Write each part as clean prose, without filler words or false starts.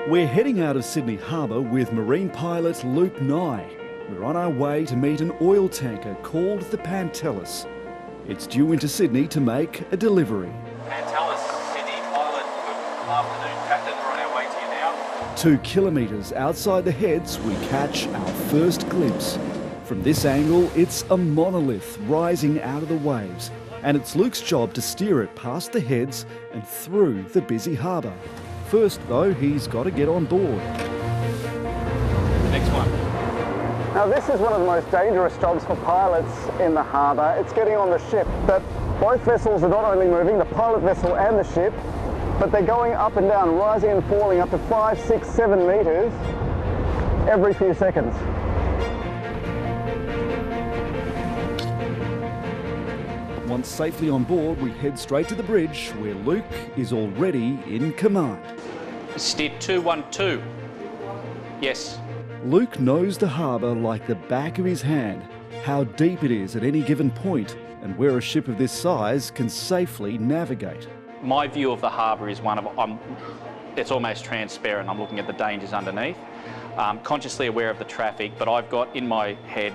We're heading out of Sydney Harbour with marine pilot Luke Nye. We're on our way to meet an oil tanker called the Pantelis. It's due into Sydney to make a delivery. Pantelis, Sydney pilot, good afternoon, Captain. We're on our way to you now. 2 kilometres outside the Heads, we catch our first glimpse. From this angle, it's a monolith rising out of the waves, and it's Luke's job to steer it past the Heads and through the busy harbour. First, though, he's got to get on board. Next one. Now, this is one of the most dangerous jobs for pilots in the harbour. It's getting on the ship. But both vessels are not only moving, the pilot vessel and the ship, but they're going up and down, rising and falling up to 5, 6, 7 metres every few seconds. Once safely on board, we head straight to the bridge where Luke is already in command. Steer 212. Yes. Luke knows the harbour like the back of his hand, how deep it is at any given point, and where a ship of this size can safely navigate. My view of the harbour is one of, it's almost transparent. I'm looking at the dangers underneath. Consciously aware of the traffic, but I've got in my head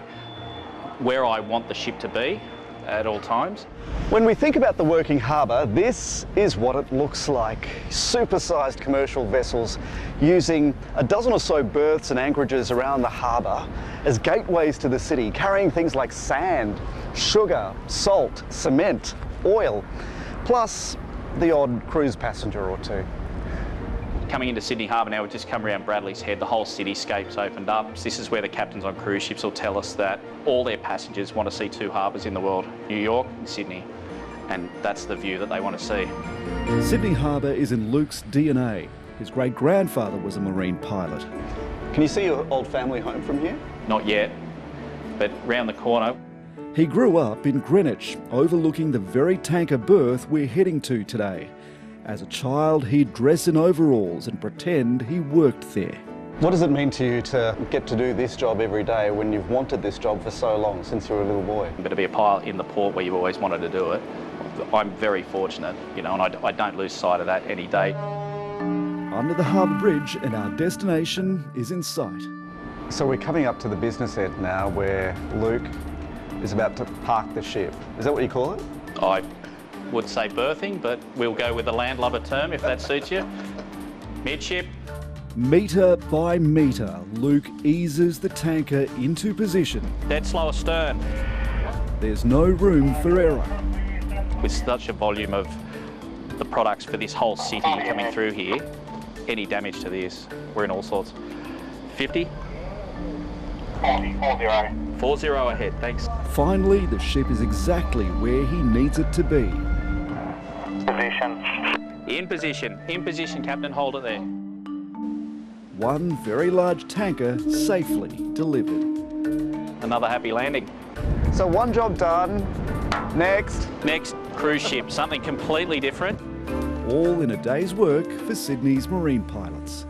where I want the ship to be at all times. When we think about the working harbour, this is what it looks like. Super-sized commercial vessels using a dozen or so berths and anchorages around the harbour as gateways to the city, carrying things like sand, sugar, salt, cement, oil, plus the odd cruise passenger or two. Coming into Sydney Harbour now, we've just come around Bradley's Head, the whole cityscape's opened up. This is where the captains on cruise ships will tell us that all their passengers want to see 2 harbours in the world, New York and Sydney, and that's the view that they want to see. Sydney Harbour is in Luke's DNA. His great-grandfather was a marine pilot. Can you see your old family home from here? Not yet, but round the corner. He grew up in Greenwich, overlooking the very tanker berth we're heading to today. As a child, he'd dress in overalls and pretend he worked there. What does it mean to you to get to do this job every day when you've wanted this job for so long, since you were a little boy? But to be a pilot in the port where you've always wanted to do it, I'm very fortunate, you know, and I don't lose sight of that any day. Under the harbour bridge, and our destination is in sight. So we're coming up to the business end now where Luke is about to park the ship. Is that what you call it? I would say berthing, but we'll go with the landlubber term if that suits you. Midship. Metre by metre, Luke eases the tanker into position. Dead slow astern. There's no room for error. With such a volume of the products for this whole city coming through here, any damage to this, we're in all sorts. 50? 40 ahead, thanks. Finally, the ship is exactly where he needs it to be. Position. In position, Captain, hold it there. One very large tanker safely delivered. Another happy landing. So one job done. Next. Next, cruise ship, something completely different. All in a day's work for Sydney's marine pilots.